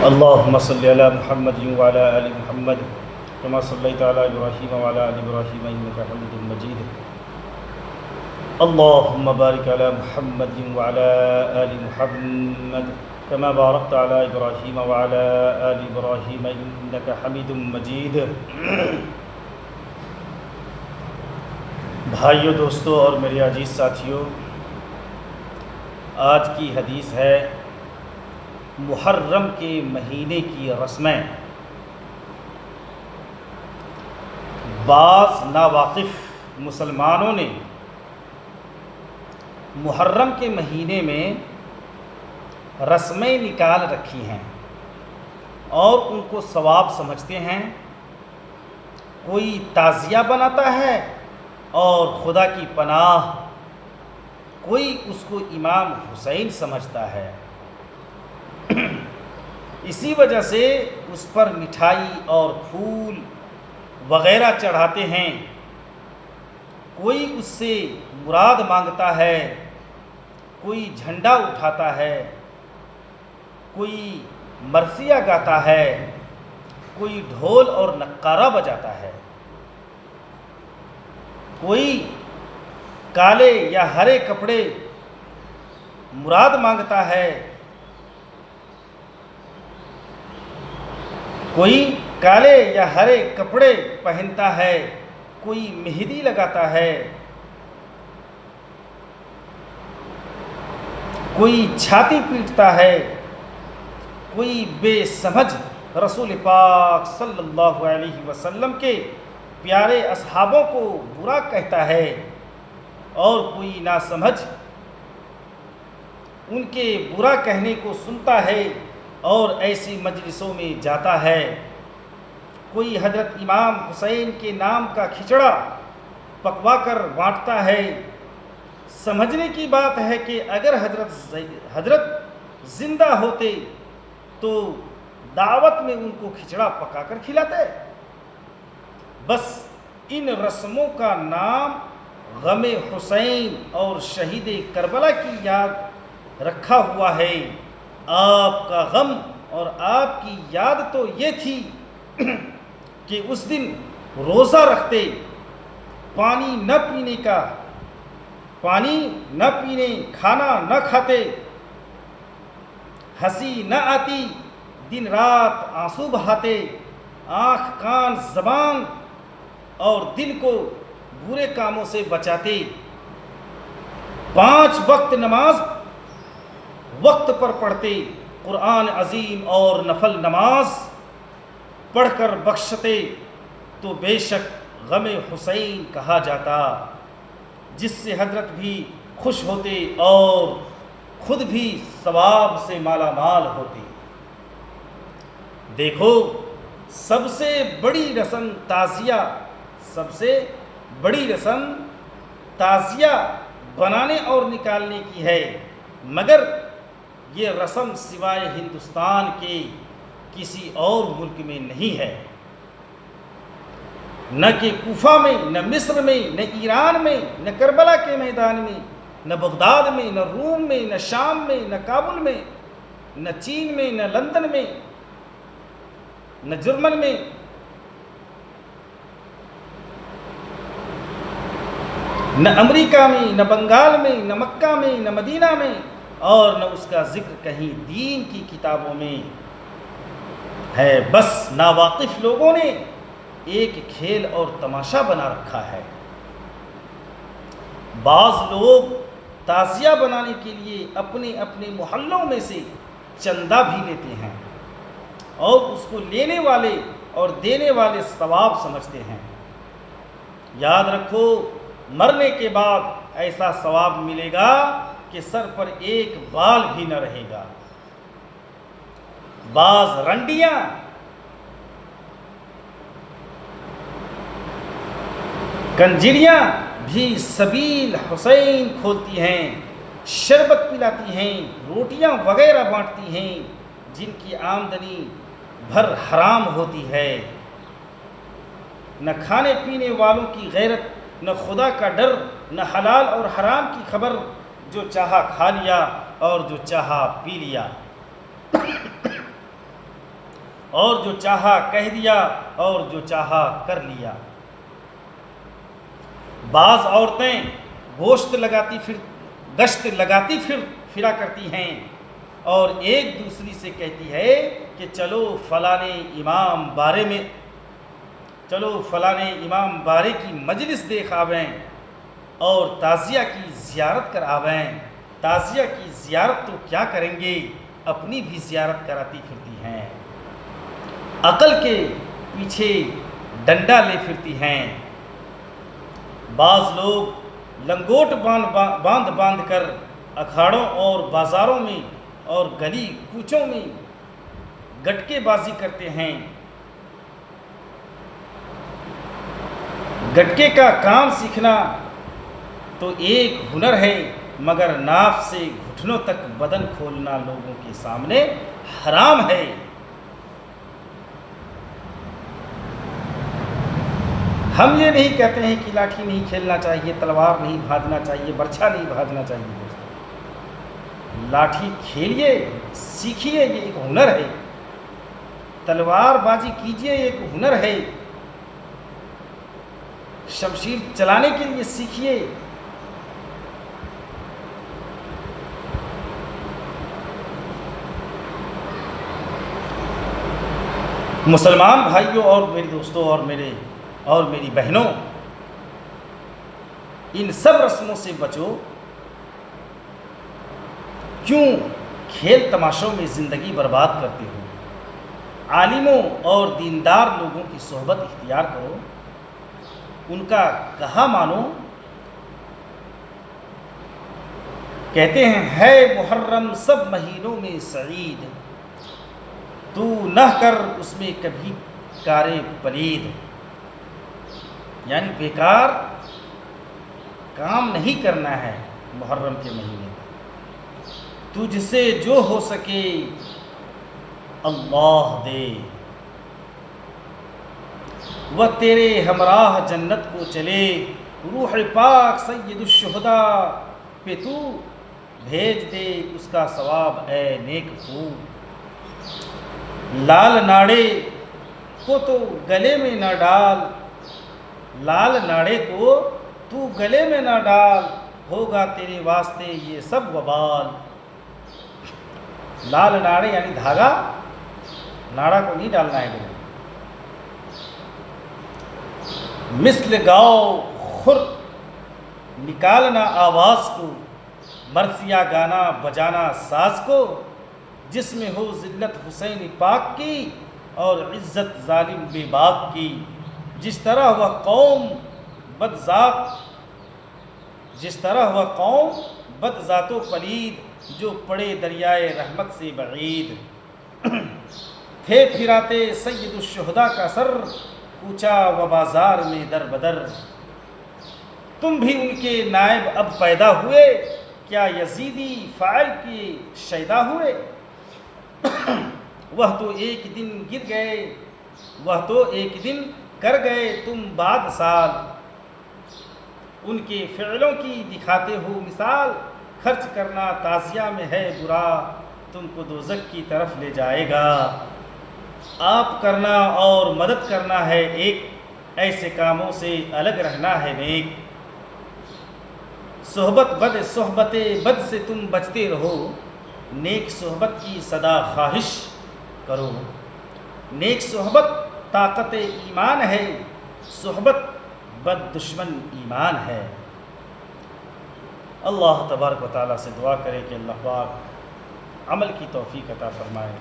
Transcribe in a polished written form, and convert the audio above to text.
اللهم صل على محمد وعلى آل محمد كما صليت على إبراهيم وعلى آل إبراهيم إنك حميد مجيد. اللهم بارك على محمد وعلى آل محمد كما باركت على إبراهيم وعلى آل إبراهيم إنك حميد مجيد. بھائیو، دوستو اور میرے عزیز ساتھیو، آج کی حدیث ہے محرم کے مہینے کی رسمیں. بعض ناواقف مسلمانوں نے محرم کے مہینے میں رسمیں نکال رکھی ہیں اور ان کو ثواب سمجھتے ہیں. کوئی تعزیہ بناتا ہے اور خدا کی پناہ کوئی اس کو امام حسین سمجھتا ہے. اسی وجہ سے اس پر مٹھائی اور پھول وغیرہ چڑھاتے ہیں. کوئی اس سے مراد مانگتا ہے، کوئی جھنڈا اٹھاتا ہے، کوئی مرثیہ گاتا ہے، کوئی ڈھول اور نقارہ بجاتا ہے، کوئی کالے یا ہرے کپڑے مراد مانگتا ہے، کوئی کالے یا ہرے کپڑے پہنتا ہے، کوئی مہندی لگاتا ہے، کوئی چھاتی پیٹتا ہے، کوئی بے سمجھ رسول پاک صلی اللہ علیہ وسلم کے پیارے اصحابوں کو برا کہتا ہے، اور کوئی ناسمجھ ان کے برا کہنے کو سنتا ہے اور ایسی مجلسوں میں جاتا ہے. کوئی حضرت امام حسین کے نام کا کھچڑا پکوا کر بانٹتا ہے. سمجھنے کی بات ہے کہ اگر حضرت زندہ ہوتے تو دعوت میں ان کو کھچڑا پکا کر کھلاتے. بس ان رسموں کا نام غم حسین اور شہید کربلا کی یاد رکھا ہوا ہے. آپ کا غم اور آپ کی یاد تو یہ تھی کہ اس دن روزہ رکھتے، پانی نہ پینے، کھانا نہ کھاتے، ہنسی نہ آتی، دن رات آنسو بہاتے، آنکھ کان زبان اور دل کو برے کاموں سے بچاتے، 5 وقت نماز وقت پر پڑھتے، قرآن عظیم اور نفل نماز پڑھ کر بخشتے، تو بے شک غم حسین کہا جاتا، جس سے حضرت بھی خوش ہوتے اور خود بھی ثواب سے مالا مال ہوتے. دیکھو، سب سے بڑی رسم تعزیہ بنانے اور نکالنے کی ہے، مگر یہ رسم سوائے ہندوستان کے کسی اور ملک میں نہیں ہے. نہ کہ کوفہ میں، نہ مصر میں، نہ ایران میں، نہ کربلا کے میدان میں، نہ بغداد میں، نہ روم میں، نہ شام میں، نہ کابل میں، نہ چین میں، نہ لندن میں، نہ جرمن میں، نہ امریکہ میں، نہ بنگال میں، نہ مکہ میں، نہ مدینہ میں، اور نہ اس کا ذکر کہیں دین کی کتابوں میں ہے. بس ناواقف لوگوں نے ایک کھیل اور تماشا بنا رکھا ہے. بعض لوگ تعزیہ بنانے کے لیے اپنے اپنے محلوں میں سے چندہ بھی لیتے ہیں اور اس کو لینے والے اور دینے والے ثواب سمجھتے ہیں. یاد رکھو، مرنے کے بعد ایسا ثواب ملے گا کہ سر پر ایک بال بھی نہ رہے گا. بعض رنڈیاں کنجریاں بھی سبیل حسین کھولتی ہیں، شربت پلاتی ہیں، روٹیاں وغیرہ بانٹتی ہیں، جن کی آمدنی بھر حرام ہوتی ہے. نہ کھانے پینے والوں کی غیرت، نہ خدا کا ڈر، نہ حلال اور حرام کی خبر. جو چاہا کھا لیا اور جو چاہا پی لیا. اور جو چاہا کہہ دیا اور جو چاہا کر لیا۔ بعض عورتیں گشت لگاتی پھرا کرتی ہیں اور ایک دوسری سے کہتی ہے کہ چلو فلانے امام بارے کی مجلس دیکھ آویں اور تعزیہ کی زیارت کر آویں۔ تعزیہ کی زیارت تو کیا کریں گے، اپنی بھی زیارت کراتی پھرتی ہیں، عقل کے پیچھے ڈنڈا لے پھرتی ہیں۔ بعض لوگ لنگوٹ باندھ کر اکھاڑوں اور بازاروں میں اور گلی کوچوں میں گٹکے بازی کرتے ہیں۔ گٹکے کا کام سیکھنا تو ایک ہنر ہے، مگر ناف سے گھٹنوں تک بدن کھولنا لوگوں کے سامنے حرام ہے۔ ہم یہ نہیں کہتے ہیں کہ لاٹھی نہیں کھیلنا چاہیے، تلوار نہیں بھاجنا چاہیے، برچھا نہیں بھاجنا چاہیے۔ دوستو، لاٹھی کھیلیے، سیکھیے، یہ ایک ہنر ہے۔ تلوار بازی کیجیے، ایک ہنر ہے۔ شمشیر چلانے کے لیے سیکھیے۔ مسلمان بھائیوں اور میرے دوستوں اور میری بہنوں، ان سب رسموں سے بچو۔ کیوں کھیل تماشوں میں زندگی برباد کرتے ہو؟ عالموں اور دیندار لوگوں کی صحبت اختیار کرو، ان کا کہا مانو۔ کہتے ہیں ہے محرم سب مہینوں میں سعید، تو نہ کر اس میں کبھی کار پلید، یعنی بیکار کام نہیں کرنا ہے محرم کے مہینے میں۔ تجھ سے جو ہو سکے اللہ دے، وہ تیرے ہمراہ جنت کو چلے، روح پاک سید الشہداء پہ تو بھیج دے اس کا ثواب اے نیک خو۔ لال ناڑے کو تو گلے میں نہ ڈال، لال ناڑے کو تو گلے میں نہ ڈال، ہوگا تیرے واسطے یہ سب وبال۔ لال ناڑے یعنی دھاگا، ناڑا کو نہیں ڈالنا ہے گلے۔ مثل گاؤ خر نکالنا آواز کو، مرثیہ گانا بجانا ساز کو، جس میں ہو ذلت حسین پاک کی اور عزت ظالم بے باک کی۔ جس طرح وہ قوم بد ذات و پلید، جو پڑے دریائے رحمت سے بعید۔ تھے پھراتے سید الشہداء کا سر، کوچا و بازار میں در بدر۔ تم بھی ان کے نائب اب پیدا ہوئے، کیا یزیدی فاعل کی شیدا ہوئے۔ وہ تو ایک دن گر گئے، وہ تو ایک دن کر گئے تم بعد سال۔ ان کے فعلوں کی دکھاتے ہو مثال، خرچ کرنا تعزیہ میں ہے برا، تم کو دوزخ کی طرف لے جائے گا۔ آپ کرنا اور مدد کرنا ہے ایک، ایسے کاموں سے الگ رہنا ہے نیک۔ صحبت بد سے تم بچتے رہو، نیک صحبت کی صدا خواہش کرو۔ نیک صحبت طاقت ایمان ہے، صحبت بد دشمن ایمان ہے۔ اللہ تبارک و تعالیٰ سے دعا کرے کہ اللہ پاک عمل کی توفیق عطا فرمائے۔